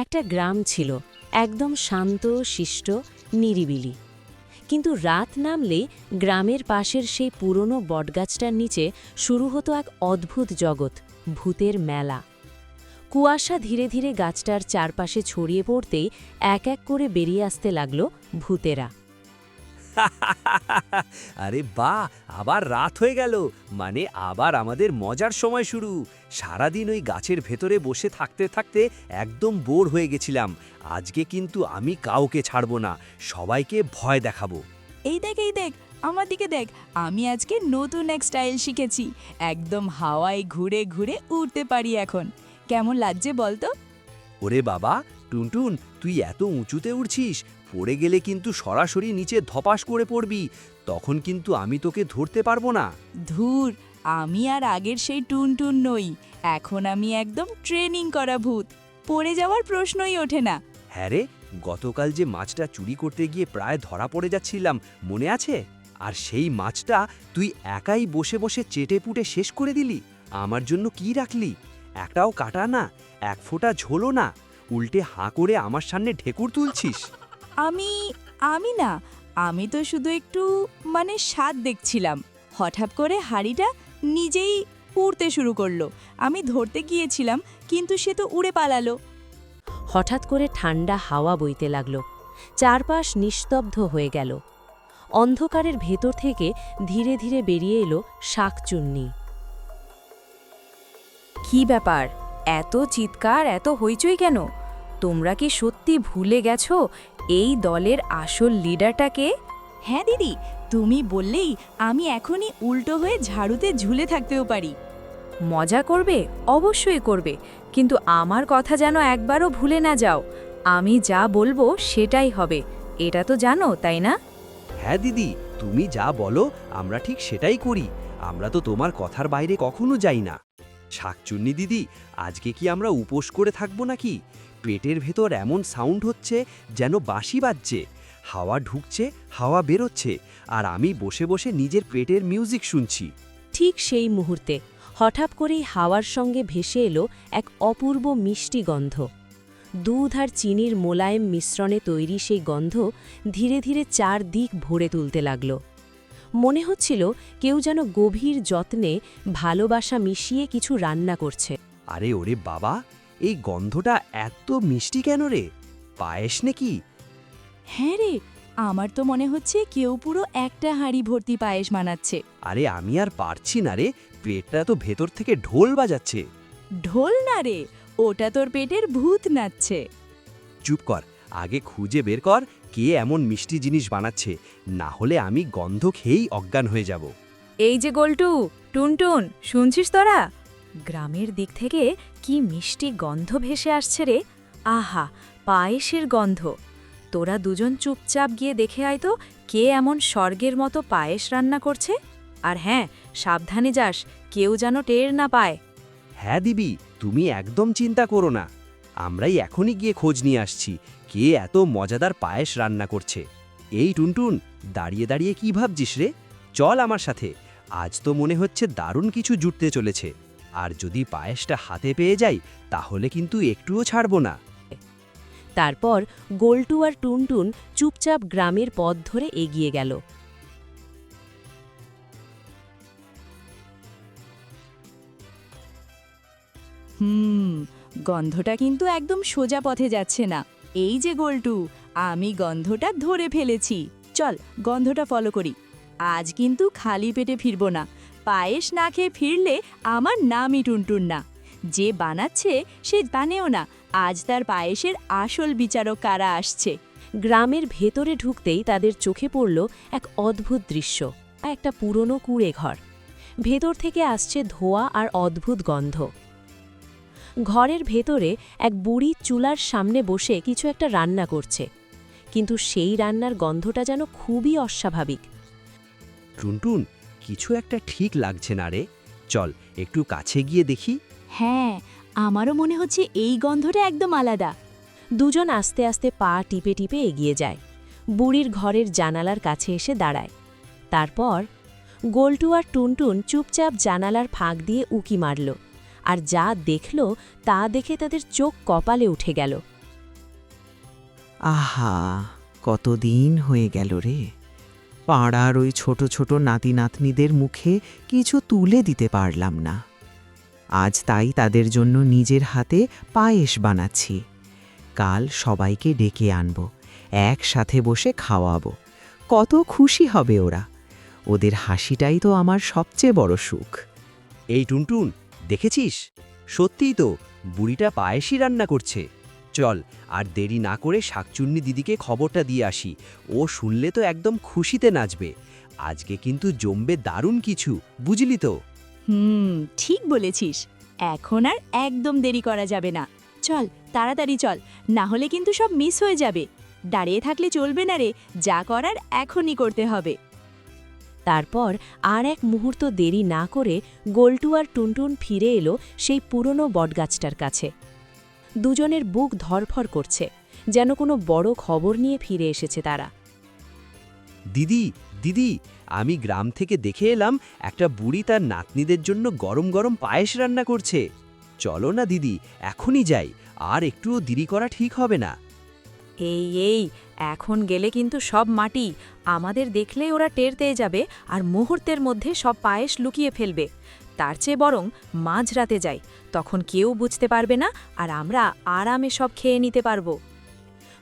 একটা গ্রাম ছিল, একদম শান্ত, শিষ্ট, নিরিবিলি। কিন্তু রাত নামলেই গ্রামের পাশের সেই পুরনো বটগাছটার নিচে শুরু হতো এক অদ্ভুত জগৎ, ভূতের মেলা। কুয়াশা ধীরে ধীরে গাছটার চারপাশে ছড়িয়ে পড়তেই এক এক করে বেরিয়ে আসতে লাগল ভূতেরা। আরে বাহ, আবার রাত হয়ে গেল, মানে আবার আমাদের মজার সময় শুরু। সারাদিন ওই গাছের ভেতরে বসে থাকতে থাকতে একদম বোর হয়ে গেছিলাম। আজকে কিন্তু আমি কাউকে ছাড়ব না, সবাইকে ভয় দেখাবো। এই দেখ আমার দিকে দেখ, আমি আজকে নতুন এক স্টাইল শিখেছি। একদম হাওয়ায় ঘুরে ঘুরে উড়তে পারি এখন। কেমন লাগছে বলতো? ওরে বাবা টুনটুন, তুই এত উঁচুতে উড়ছিস, পড়ে গেলে কিন্তু সরাসরি নিচে ধপাস করে পড়বি, তখন কিন্তু আমি তোকে ধরতে পারবো না। ধুর, আমি আর আগের সেই টুনটুন নই। এখন আমি একদম ট্রেনিং করা ভূত, পড়ে যাওয়ার প্রশ্নই ওঠে না। হ্যাঁ রে, গতকাল যে মাছটা চুরি করতে গিয়ে প্রায় ধরা পড়ে যাচ্ছিলাম, মনে আছে? আর সেই মাছটা তুই একাই বসে বসে চেটেপুটে শেষ করে দিলি। আমার জন্য কি রাখলি? একটাও কাটা না, এক ফোঁটা ঝোলও না, উল্টে হাঁ করে আমার সামনে ঢেকুর তুলছিস। আমি আমি না, আমি তো শুধু একটু স্বাদ দেখছিলাম। হঠাৎ করে হাঁড়িটা নিজেই উড়তে শুরু করলো। আমি ধরতে গিয়েছিলাম, কিন্তু সে তো উড়ে পালালো। হঠাৎ করে ঠান্ডা হাওয়া বইতে লাগল, চারপাশ নিস্তব্ধ হয়ে গেল। অন্ধকারের ভেতর থেকে ধীরে ধীরে বেরিয়ে এলো শাকচুন্নি। কি ব্যাপার, এত চিৎকার, এত হইচই কেন? তোমরা কি সত্যি ভুলে গেছো এই দলের আসল লিডারটাকে? হ্যাঁ দিদি, তুমি বললেই আমি এখনই উল্টো হয়ে ঝাড়ুতে ঝুলে থাকতেও পারি। মজা করবে? অবশ্যই করবে, কিন্তু আমার কথা যেন একবারও ভুলে না যাও। আমি যা বলবো সেটাই হবে, এটা তো জানো, তাই না? হ্যাঁ দিদি, তুমি যা বলো আমরা ঠিক সেটাই করি। আমরা তো তোমার কথার বাইরে কখনো যাই না। শাকচুন্নি দিদি, আজকে কি আমরা উপোস করে থাকবো নাকি? পেটের ভেতর এমন সাউন্ড হচ্ছে যেন বাঁশি বাজছে, হাওয়া ঢুকছে, হাওয়া বেরোচ্ছে, আর আমি বসে বসে নিজের পেটের মিউজিক শুনছি। ঠিক সেই মুহূর্তে হঠাৎ করেই হাওয়ার সঙ্গে ভেসে এলো এক অপূর্ব মিষ্টি গন্ধ। দুধ আর চিনির মোলায়েম মিশ্রণে তৈরি সেই গন্ধ ধীরে ধীরে চারদিক ভরে তুলতে লাগল। মনে হচ্ছিল কেউ যেন গভীর যত্নে ভালোবাসা মিশিয়ে কিছু রান্না করছে। আরে ওরে বাবা, এই গন্ধটা এত মিষ্টি কেন রে? পায়েস নাকি? হ্যাঁ রে, আমার তো মনে হচ্ছে কেউ পুরো একটা হাঁড়ি ভর্তি পায়েস বানাচ্ছে। আরে আমি আর পারছি না রে, পেটটা তো ভেতর থেকে ঢোল বাজাচ্ছে। ঢোল না রে, ওটা তোর পেটের ভূত নাচছে। চুপ কর, আগে খুঁজে বের কর কে এমন মিষ্টি জিনিস বানাচ্ছে, না হলে আমি গন্ধ খেয়েই অজ্ঞান হয়ে যাব। এই যে গোলটু, টুনটুন, শুনছিস তোরা? গ্রামের দিক থেকে কি মিষ্টি গন্ধ ভেসে আসছে রে! আহা, পায়েসের গন্ধ! তোরা দুজন চুপচাপ গিয়ে দেখে আয় তো কে এমন স্বর্গের মতো পায়েস রান্না করছে। আর হ্যাঁ, সাবধানে যাস, কেউ যেন টের না পায়। হ্যাঁ দিবি, তুমি একদম চিন্তা করো না, আমরাই এখনই গিয়ে খোঁজ নিয়ে আসছি কে এত মজাদার পায়েস রান্না করছে। এই টুনটুন, দাঁড়িয়ে দাঁড়িয়ে কি ভাবছিস রে? চল আমার সাথে, আজ তো মনে হচ্ছে দারুণ কিছু জুটতে চলেছে। আর যদি পায়েসটা হাতে পেয়ে যাই তাহলে কিন্তু একটুও ছাড়ব না। তারপর গোলটু আর টুনটুন চুপচাপ গ্রামের পথ ধরে এগিয়ে গেল। গন্ধটা কিন্তু একদম সোজা পথে যাচ্ছে না। এই যে গোলটু, আমি গন্ধটা ধরে ফেলেছি। চল গন্ধটা ফলো করি। আজ কিন্তু খালি পেটে ফিরব না। পায়েস না খেয়ে ফিরলে আমার নামই টুনটুন না। যে বানাচ্ছে সে জানেও না আজ তার পায়েসের আসল বিচারক কারা আসছে। গ্রামের ভেতরে ঢুকতেই তাদের চোখে পড়ল এক অদ্ভুত দৃশ্য, একটা পুরনো কুঁড়ে ঘর। ভেতর থেকে আসছে ধোঁয়া আর অদ্ভুত গন্ধ। ঘরের ভেতরে এক বুড়ি চুলার সামনে বসে কিছু একটা রান্না করছে, কিন্তু সেই রান্নার গন্ধটা যেন খুবই অস্বাভাবিক। টুনটুন, কিছু একটা ঠিক লাগছে না রে, চল একটু কাছে গিয়ে দেখি। হ্যাঁ, আমারও মনে হচ্ছে এই গন্ধটা একদম আলাদা। দুজন আস্তে আস্তে পা টিপে টিপে এগিয়ে যায়, বুড়ির ঘরের জানালার কাছে এসে দাঁড়ায়। তারপর গোলটু আর টুনটুন চুপচাপ জানালার ফাঁক দিয়ে উঁকি মারল, আর যা দেখল তা দেখে তাদের চোখ কপালে উঠে গেল। আহা, কতদিন হয়ে গেল রে। পাড়ার ওই ছোট ছোট নাতি নাতনিদের মুখে কিছু তুলে দিতে পারলাম না। আজ তাই তাদের জন্য নিজের হাতে পায়েস বানাচ্ছি। কাল সবাইকে ডেকে আনব, একসাথে বসে খাওয়াবো। কত খুশি হবে ওরা। ওদের হাসিটাই তো আমার সবচেয়ে বড় সুখ। এই টুনটুন, দেখেছিস? সত্যিই তো, বুড়িটা পায়েসই রান্না করছে। চল, আর দেরি না করে শাকচুন্নি দিদিকে খবরটা দিয়ে আসি। ও শুনলে তো একদম খুশিতে নাচবে। আজকে কিন্তু জমবে দারুণ কিছু, বুঝলি তো? ঠিক বলেছিস। এখন আর একদম দেরি করা যাবে না। চল, তাড়াতাড়ি চল, না হলে কিন্তু সব মিস হয়ে যাবে। দাঁড়িয়ে থাকলে চলবে না রে, যা করার এখনই করতে হবে। তারপর আর এক মুহূর্ত দেরি না করে গোলটু আর টুনটুন ফিরে এলো সেই পুরনো বটগাছটার কাছে। দুজনের বুক ধরফর করছে, যেন কোনো বড় খবর নিয়ে ফিরে এসেছে তারা। দিদি, দিদি, আমি গ্রাম থেকে দেখে এলাম একটা বুড়ি তার নাতনিদের জন্য গরম গরম পায়েস রান্না করছে। চলো না দিদি, এখনই যাই, আর একটুও দেরি করা ঠিক হবে না। এই এখন গেলে কিন্তু সব মাটি। আমাদের দেখলেই ওরা টের পেয়ে যাবে আর মুহূর্তের মধ্যে সব পায়েস লুকিয়ে ফেলবে। তার চেয়ে বরং মাঝরাতে যাই, তখন কেউ বুঝতে পারবে না আর আমরা আরামে সব খেয়ে নিতে পারবো।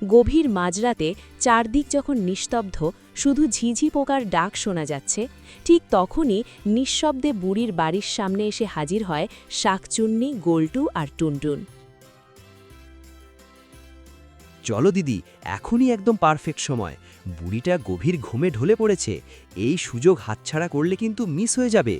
গভীর মাঝরাতে চারদিক যখন নিস্তব্ধ, শুধু ঝিঝি পোকার ডাক শোনা যাচ্ছে, ঠিক তখনই নিঃশব্দে বুড়ির বাড়ির সামনে এসে হাজির হয় শাকচুন্নি, গোলটু আর টুনটুন। চলো দিদি, এখনই একদম পারফেক্ট সময়। বুড়িটা গভীর ঘুমে ঢলে পড়েছে। এই সুযোগ হাতছাড়া করলে কিন্তু মিস হয়ে যাবে।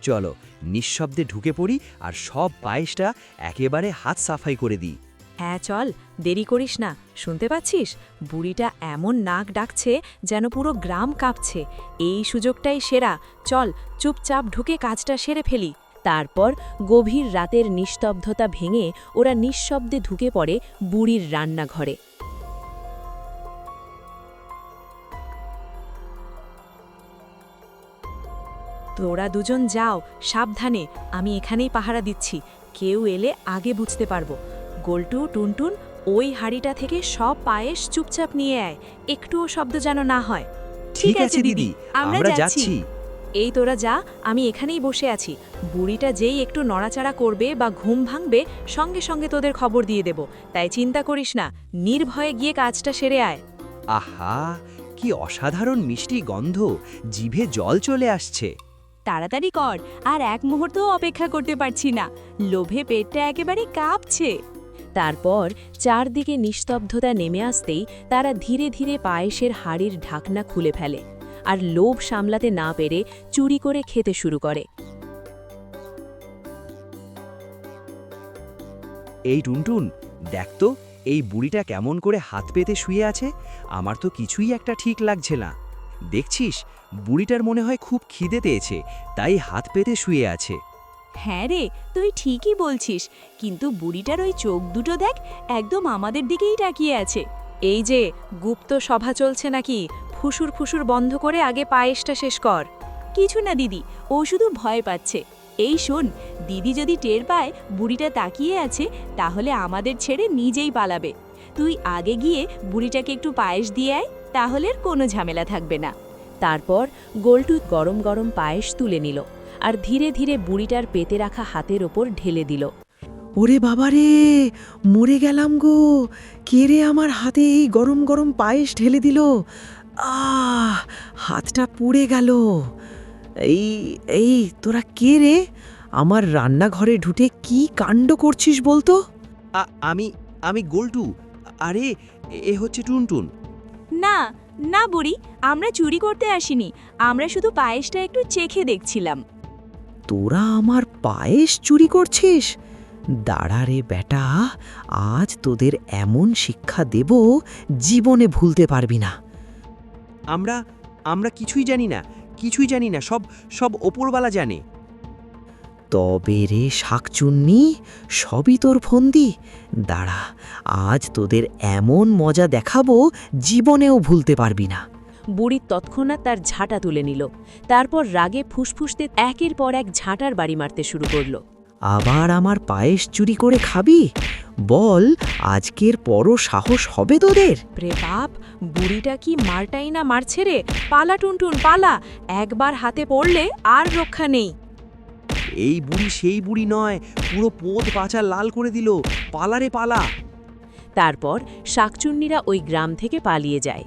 চলো, নিঃশব্দে ঢুকে পড়ি আর সব পায়েসটা একেবারে হাত সাফাই করে দিই। হ্যাঁ চল, দেরি করিস না। শুনতে পাচ্ছিস? বুড়িটা এমন নাক ডাকছে যেন পুরো গ্রাম কাঁপছে। এই সুযোগটাই সেরা। চল, চুপচাপ ঢুকে কাজটা সেরে ফেলি। তারপর গভীর রাতের নিস্তব্ধতা ভেঙে ওরা নিঃশব্দে ঢুকে পড়ে বুড়ির রান্নাঘরে। তোরা দুজন যাও, সাবধানে। আমি এখানেই পাহারা দিচ্ছি। কেউ এলে আগে বুঝতে পারবো। গোলটু, টুনটুন, ওই হাঁড়িটা থেকে সব পায়েস চুপচাপ নিয়ে আয়, একটুও শব্দ যেন না হয়। ঠিক আছে দিদি, আমরা যাচ্ছি। এই তোরা যা, আমি এখানেই বসে আছি। বুড়িটা যেই একটু নড়াচড়া করবে বা ঘুম ভাঙবে, সঙ্গে সঙ্গে তোদের খবর দিয়ে দেব। তাই চিন্তা করিস না, নির্ভয়ে গিয়ে কাজটা সেরে আয়। আহা, কি অসাধারণ মিষ্টি গন্ধ, জিভে জল চলে আসছে। তাড়াতাড়ি কর, আর এক মুহূর্তও অপেক্ষা করতে পারছি না। লোভে পেটটা একেবারে কাঁপছে। তারপর চারদিকে নিস্তব্ধতা নেমে আসতেই তারা ধীরে ধীরে পায়েসের হাড়ির ঢাকনা খুলে ফেলে আর লোভ সামলাতে না পেরে চুরি করে খেতে শুরু করে। এই টুনটুন, দেখ তো, এই বুড়িটা কেমন করে হাত পেতে শুয়ে আছে। আমার তো কিছুই একটা ঠিক লাগছে না। দেখছিস, বুড়িটার মনে হয় খুব খিদে পেয়েছে, তাই হাত পেতে শুয়ে আছে। হ্যাঁ রে, তুই ঠিকই বলছিস, কিন্তু বুড়িটার ওই চোখ দুটো দেখ, একদম আমাদের দিকেই তাকিয়ে আছে। এই যে গুপ্ত সভা চলছে নাকি? ফুসুর ফুসুর বন্ধ করে আগে পায়েসটা শেষ কর। কিছু না দিদি, ও শুধু ভয় পাচ্ছে। এই শোন, দিদি যদি টের পায় বুড়িটা তাকিয়ে আছে, তাহলে আমাদের ছেড়ে নিজেই পালাবে। তুই আগে গিয়ে বুড়িটাকে একটু পায়েস দিয়ে আয়, তাহলে আর কোনো ঝামেলা থাকবে না। তারপর গোলটু গরম গরম পায়েস তুলে নিল আর ধীরে ধীরে বুড়িটার পেতে রাখা হাতের ওপর ঢেলে দিল। ওরে বাবারে, মরে গেলাম গো। কে রে আমার হাতে এই গরম গরম পায়েস ঢেলে দিল? হাতটা পুড়ে গেল। এই এই তোরা কে রে? আমার রান্নাঘরে ঢুকে কি কাণ্ড করছিস বলতো? আমি গোলটু। আরে, এ হচ্ছে টুনটুন। না না বুড়ি, আমরা চুরি করতে আসিনি, আমরা শুধু পায়েসটা একটু চেখে দেখছিলাম। তোরা আমার পায়েস চুরি করছিস? দাঁড়া রে বেটা, আজ তোদের এমন শিক্ষা দেব জীবনে ভুলতে পারবি না। আমরা কিছুই জানি না, সব ওপরওয়ালা জানে। তবে রে শাকচুন্নি, সবই তোর ফন্দি। দাঁড়া, আজ তোদের এমন মজা দেখাবো জীবনেও ভুলতে পারবি না। বুড়ি তৎক্ষণাৎ তার ঝাঁটা তুলে নিল। তারপর রাগে ফুসফুসতে একের পর এক ঝাঁটার বাড়ি মারতে শুরু করল। আবার আমার পায়েস চুরি করে খাবি? বল, আজকের পরও সাহস হবে তোদের? প্রে বাপ, বুড়িটা কি মারটাই না মারছে রে! পালা টুনটুন পালা, একবার হাতে পড়লে আর রক্ষা নেই। এই বুড়ি সেই বুড়ি নয়, পুরো পোদ পাচা লাল করে দিল। পালা রে পালা। তারপর শাকচুন্নিরা ওই গ্রাম থেকে পালিয়ে যায়।